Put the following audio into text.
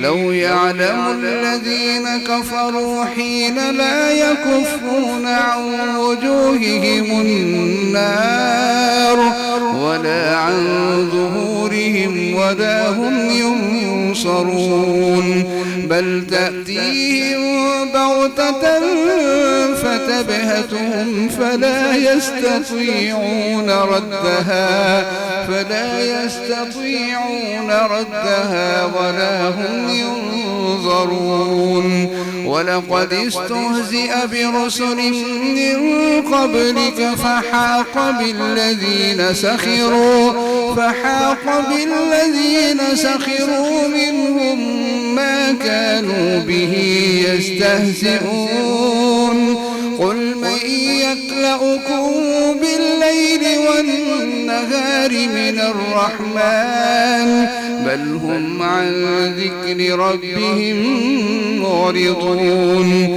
لو يعلم الذين كفروا حين لا يكفون عن وجوههم النار ولا عن ظهورهم ولا هم ينصرون بل تأتيهم بغتة فتبهتهم فلا يستطيعون ردها ولا هم ينظرون ولقد استهزئ برسل من قبلك فحاق بالذين سخروا منهم ما كانوا به يستهزئون قل من يكلؤكم بالليل والنهار من الرحمن بل هم عن ذكر ربهم معرضون